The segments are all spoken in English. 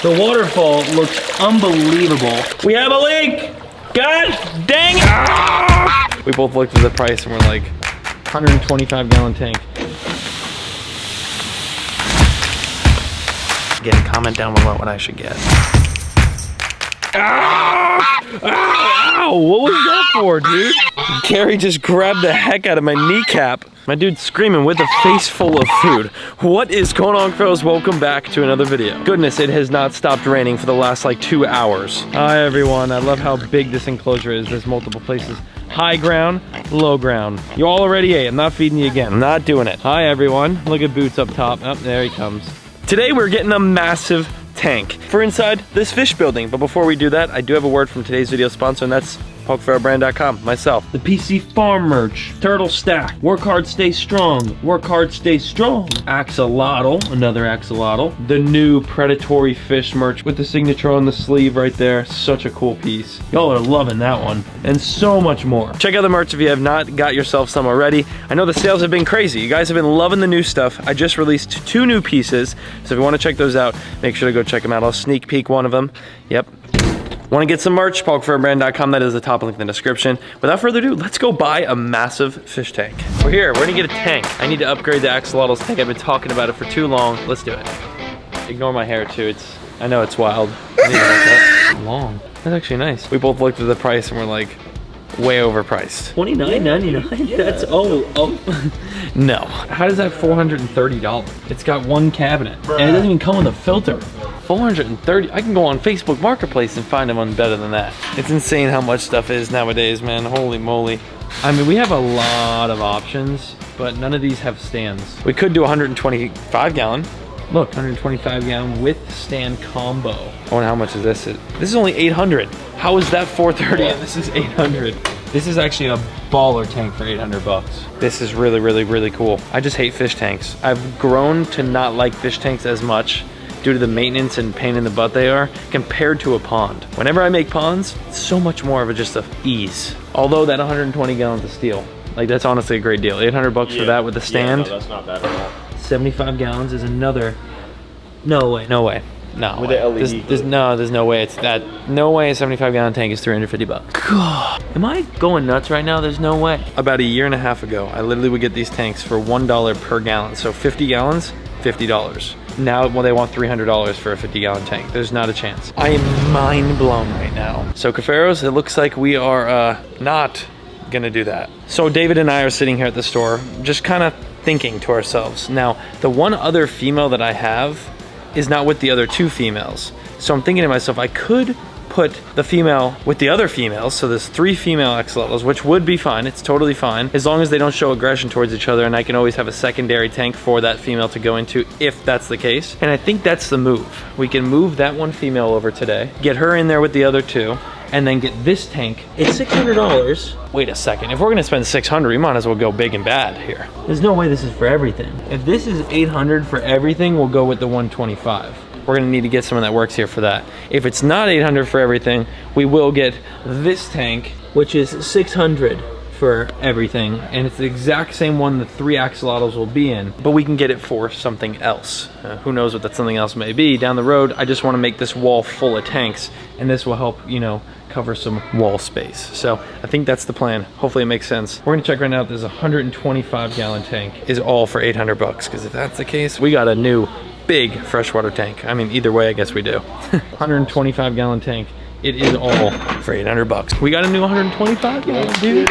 The waterfall looks unbelievable. We have a leak! God dang it! Ah! We both looked at the price and we're like, 125 gallon tank. Again, comment down below what I should get. Ow! What was that for, dude? Gary just grabbed the heck out of my kneecap. My dude's screaming with a face full of food. What is going on, Cuffaros? Welcome back to another video. Goodness, it has not stopped raining for the last like 2 hours. Hi everyone, I love how big this enclosure is. There's multiple places. High ground, low ground. You all already ate, I'm not feeding you again. I'm not doing it. Hi everyone, look at Boots up top. Oh, there he comes. Today we're getting a massive tank for inside this fish building. But before we do that, I do have a word from today's video sponsor, and that's PokeFarrowBrand.com, myself. The PC Farm merch, Turtle Stack, Work Hard, Stay Strong, Work Hard, Stay Strong, Axolotl, another Axolotl, the new Predatory Fish merch with the signature on the sleeve right there, such a cool piece. Y'all are loving that one, and so much more. Check out the merch if you have not got yourself some already. I know the sales have been crazy. You guys have been loving the new stuff. I just released 2 new pieces, so if you want to check those out, make sure to go check them out. I'll sneak peek one of them. Yep. Want to get some merch? PokeFarrowBrand.com, that is the top link in the description. Without further ado, let's go buy a massive fish tank. We're here, we're gonna get a tank. I need to upgrade the Axolotl's tank. I've been talking about it for too long. Let's do it. Ignore my hair too, I know it's wild. I need a haircut. Long, that's actually nice. We both looked at the price and we're like, way overpriced. $29.99? That's, oh. No. How does that $430? It's got 1 cabinet. And it doesn't even come with a filter. 430, I can go on Facebook Marketplace and find them on better than that. It's insane how much stuff is nowadays, man, holy moly. I mean, we have a lot of options, but none of these have stands. We could do 125 gallon. Look, 125 gallon with stand combo. Oh, and how much is this? This is only 800. How is that 430 and this is 800? This is actually a baller tank for 800 bucks. This is really, really, really cool. I just hate fish tanks. I've grown to not like fish tanks as much due to the maintenance and pain in the butt they are compared to a pond. Whenever I make ponds, it's so much more of a just a ease. Although that 120 gallons of steel, like that's honestly a great deal. 800 bucks for that with the stand. Yeah, no, that's not bad at all. 75 gallons is another, no way. No, with the LED. There's no way it's that. No way a 75 gallon tank is 350 bucks. God. Am I going nuts right now? There's no way. About a year and a half ago, I literally would get these tanks for $1 per gallon. So 50 gallons, $50. Now, well, they want $300 for a 50 gallon tank. There's not a chance. I am mind blown right now. So Cuffaros, it looks like we are not gonna do that. So David and I are sitting here at the store, just kind of thinking to ourselves. Now, the one other female that I have is not with the other 2 females. So I'm thinking to myself, I could put the female with the other females, so there's 3 female axolotls, which would be fine, it's totally fine, as long as they don't show aggression towards each other, and I can always have a secondary tank for that female to go into if that's the case. And I think that's the move. We can move that 1 female over today, get her in there with the other 2, and then get this tank. It's $600. Wait a second, if we're gonna spend $600, we might as well go big and bad here. There's no way this is for everything. If this is $800 for everything, we'll go with the 125. We're gonna need to get someone that works here for that. If it's not $800 for everything, we will get this tank, which is $600 for everything, and it's the exact same one the 3 axolotls will be in, but we can get it for something else. Who knows what that something else may be down the road. I just wanna make this wall full of tanks, and this will help, you know, cover some wall space. So I think that's the plan. Hopefully it makes sense. We're gonna check right now if this 125 gallon tank is all for 800 bucks, because if that's the case, we got a new big freshwater tank. I mean, either way, I guess we do. 125 gallon tank. It is all for 800 bucks. We got a new 125 gallon, dude.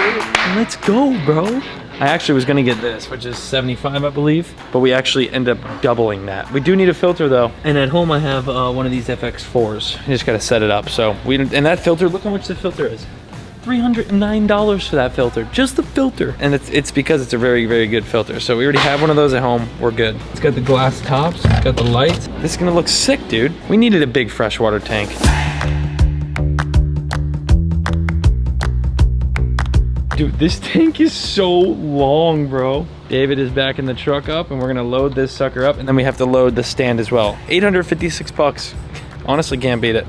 Let's go, bro. I actually was gonna get this, which is 75, I believe, but we actually end up doubling that. We do need a filter though. And at home I have one of these FX4s. I just gotta set it up. So and that filter, look how much the filter is. $309 for that filter, just the filter. And it's because it's a very, very good filter. So we already have one of those at home, we're good. It's got the glass tops, it's got the lights. This is gonna look sick, dude. We needed a big freshwater tank. Dude, this tank is so long, bro. David is backing the truck up and we're gonna load this sucker up, and then we have to load the stand as well. 856 bucks. Honestly, can't beat it.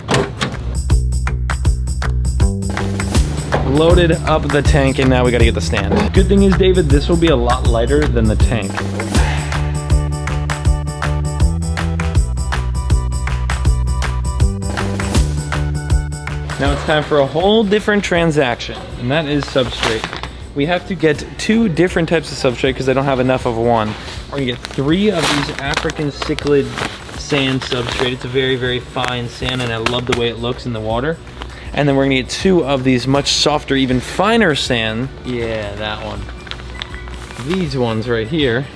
Loaded up the tank and now we gotta get the stand. Good thing is, David, this will be a lot lighter than the tank. Now it's time for a whole different transaction, and that is substrate. We have to get 2 different types of substrate because I don't have enough of one. We're gonna get 3 of these African cichlid sand substrate. It's a very, very fine sand, and I love the way it looks in the water. And then we're gonna get 2 of these much softer, even finer sand. Yeah, that one. These ones right here,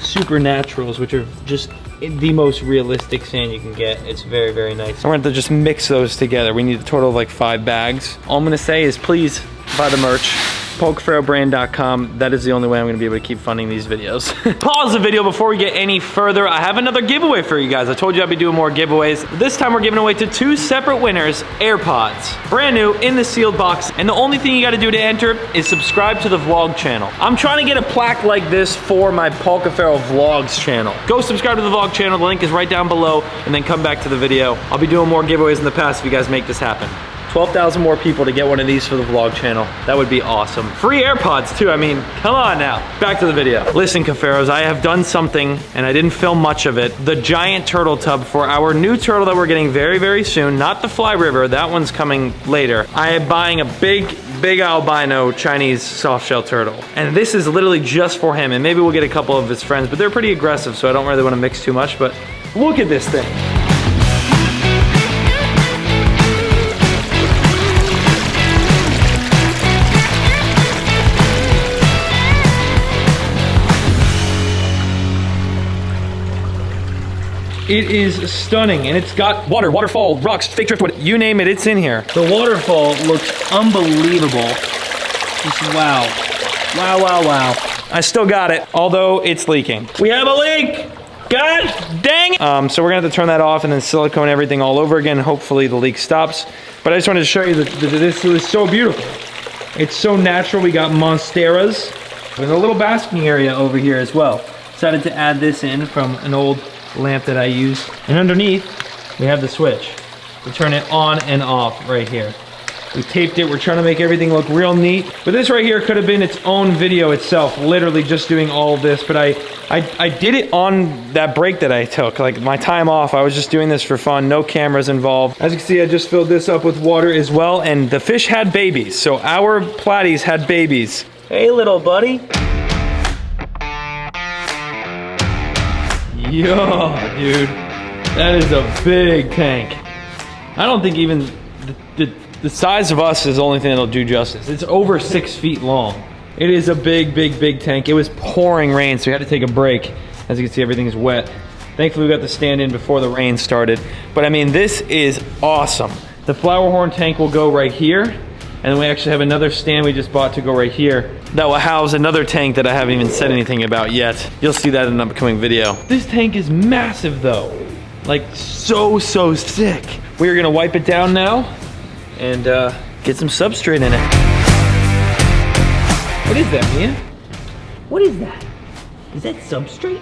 Supernaturals, which are just the most realistic sand you can get. It's very, very nice. We're going to just mix those together. We need a total of like 5 bags. All I'm going to say is please buy the merch. PokeFaroBrand.com. That is the only way I'm going to be able to keep funding these videos. Pause the video before we get any further. I have another giveaway for you guys. I told you I'd be doing more giveaways. This time we're giving away to 2 separate winners AirPods. Brand new in the sealed box. And the only thing you got to do to enter is subscribe to the vlog channel. I'm trying to get a plaque like this for my Paul Cuffaro Vlogs channel. Go subscribe to the vlog channel. The link is right down below. And then come back to the video. I'll be doing more giveaways in the past if you guys make this happen. 12,000 more people to get one of these for the vlog channel. That would be awesome. Free AirPods too, I mean, come on now. Back to the video. Listen, Cuffaros, I have done something, and I didn't film much of it. The giant turtle tub for our new turtle that we're getting very, very soon. Not the Fly River, that one's coming later. I am buying a big albino Chinese softshell turtle. And this is literally just for him, and maybe we'll get a couple of his friends, but they're pretty aggressive, so I don't really want to mix too much, but look at this thing. It is stunning, and it's got water, waterfall, rocks, fake driftwood, you name it, it's in here. The waterfall looks unbelievable. Just wow. Wow, wow, wow. I still got it, although it's leaking. We have a leak! God dang it! So we're gonna have to turn that off and then silicone everything all over again. Hopefully the leak stops. But I just wanted to show you that this is so beautiful. It's so natural. We got monsteras. There's a little basking area over here as well. Decided to add this in from an old lamp that I use. And underneath, we have the switch to turn it on and off right here. We taped it. We're trying to make everything look real neat. But this right here could have been its own video itself, literally just doing all of this. But I did it on that break that I took, like my time off. I was just doing this for fun, no cameras involved. As you can see, I just filled this up with water as well, and the fish had babies. So our platies had babies. Hey, little buddy. Yo, dude, that is a big tank. I don't think even the size of us is the only thing that'll do justice. It's over 6 feet long. It is a big tank. It was pouring rain, so we had to take a break. As you can see, everything is wet. Thankfully, we got the stand in before the rain started. But I mean, this is awesome. The flower horn tank will go right here. And then we actually have another stand we just bought to go right here. That will house another tank that I haven't even said anything about yet. You'll see that in an upcoming video. This tank is massive though. Like so sick. We are gonna wipe it down now and get some substrate in it. What is that, Mia? What is that? Is that substrate?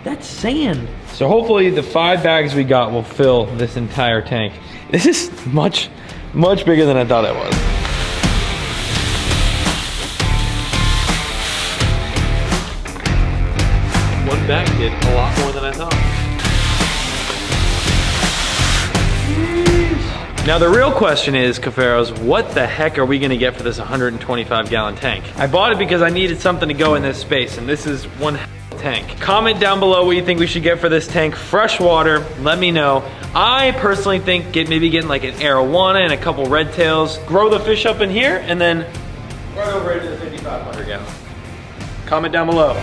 That's sand. So hopefully the 5 bags we got will fill this entire tank. This is much bigger than I thought it was. One bag did a lot more than I thought. Now the real question is, Cuffaros, what the heck are we gonna get for this 125 gallon tank? I bought it because I needed something to go in this space, and this is one tank. Comment down below what you think we should get for this tank. Freshwater, let me know. I personally think maybe getting like an arowana and a couple redtails, grow the fish up in here, and then right over into the 5,500 gallon. Comment down below.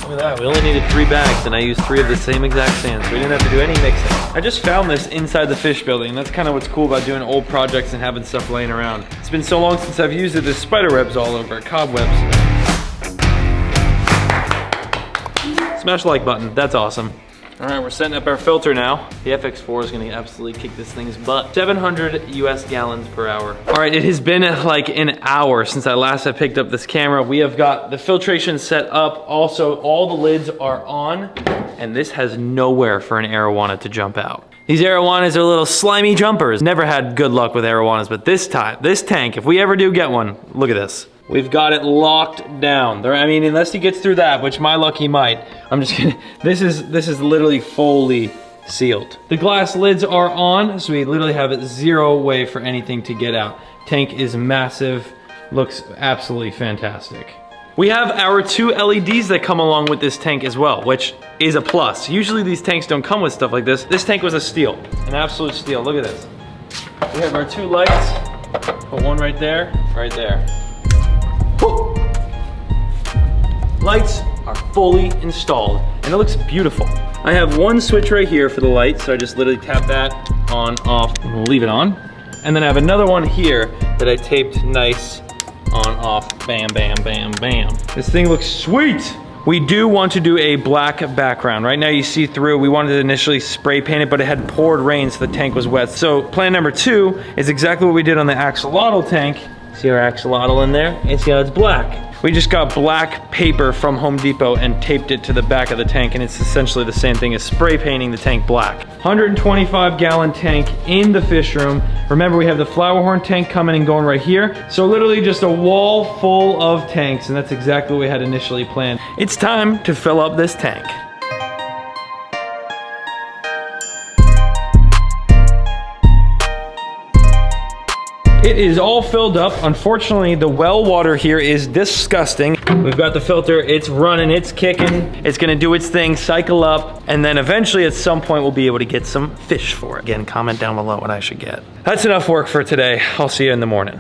Look at that, we only needed 3 bags and I used 3 of the same exact sand, so we didn't have to do any mixing. I just found this inside the fish building, and that's kind of what's cool about doing old projects and having stuff laying around. It's been so long since I've used it, there's spider webs all over it, cobwebs. Smash the like button, that's awesome. All right, we're setting up our filter now. The FX4 is gonna absolutely kick this thing's butt. 700 US gallons per hour. All right, it has been like an hour since I last have picked up this camera. We have got the filtration set up. Also, all the lids are on, and this has nowhere for an arowana to jump out. These arowanas are little slimy jumpers. Never had good luck with arowanas, but this time, this tank, if we ever do get one, look at this. We've got it locked down. I mean, unless he gets through that, which my luck he might. I'm just kidding. This is literally fully sealed. The glass lids are on, so we literally have zero way for anything to get out. Tank is massive, looks absolutely fantastic. We have our 2 LEDs that come along with this tank as well, which is a plus. Usually these tanks don't come with stuff like this. This tank was a steal, an absolute steal. Look at this. We have our 2 lights. Put one right there, right there. Woo! Lights are fully installed, and it looks beautiful. I have one switch right here for the light, so I just literally tap that on, off, and we'll leave it on. And then I have another one here that I taped nice on, off, bam, bam, bam, bam. This thing looks sweet. We do want to do a black background. Right now you see through, we wanted to initially spray paint it, but it had poured rain, so the tank was wet. So plan number 2 is exactly what we did on the axolotl tank. See our axolotl in there? And see how it's black. We just got black paper from Home Depot and taped it to the back of the tank, and it's essentially the same thing as spray painting the tank black. 125-gallon tank in the fish room. Remember, we have the flower horn tank coming and going right here. So literally just a wall full of tanks, and that's exactly what we had initially planned. It's time to fill up this tank. It is all filled up. Unfortunately, the well water here is disgusting. We've got the filter, it's running, it's kicking. It's gonna do its thing, cycle up, and then eventually at some point we'll be able to get some fish for it. Again, comment down below what I should get. That's enough work for today. I'll see you in the morning.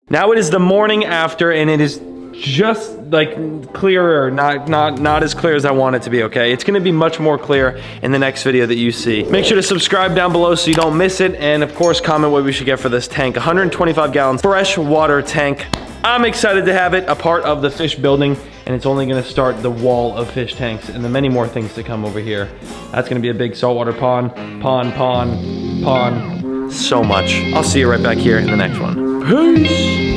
Now it is the morning after, and it is just like clearer, not as clear as I want it to be, okay? It's gonna be much more clear in the next video that you see. Make sure to subscribe down below so you don't miss it, and of course comment what we should get for this tank. 125 gallons fresh water tank. I'm excited to have it a part of the fish building, and it's only gonna start the wall of fish tanks and the many more things to come over here. That's gonna be a big saltwater pond, so much. I'll see you right back here in the next one. Peace!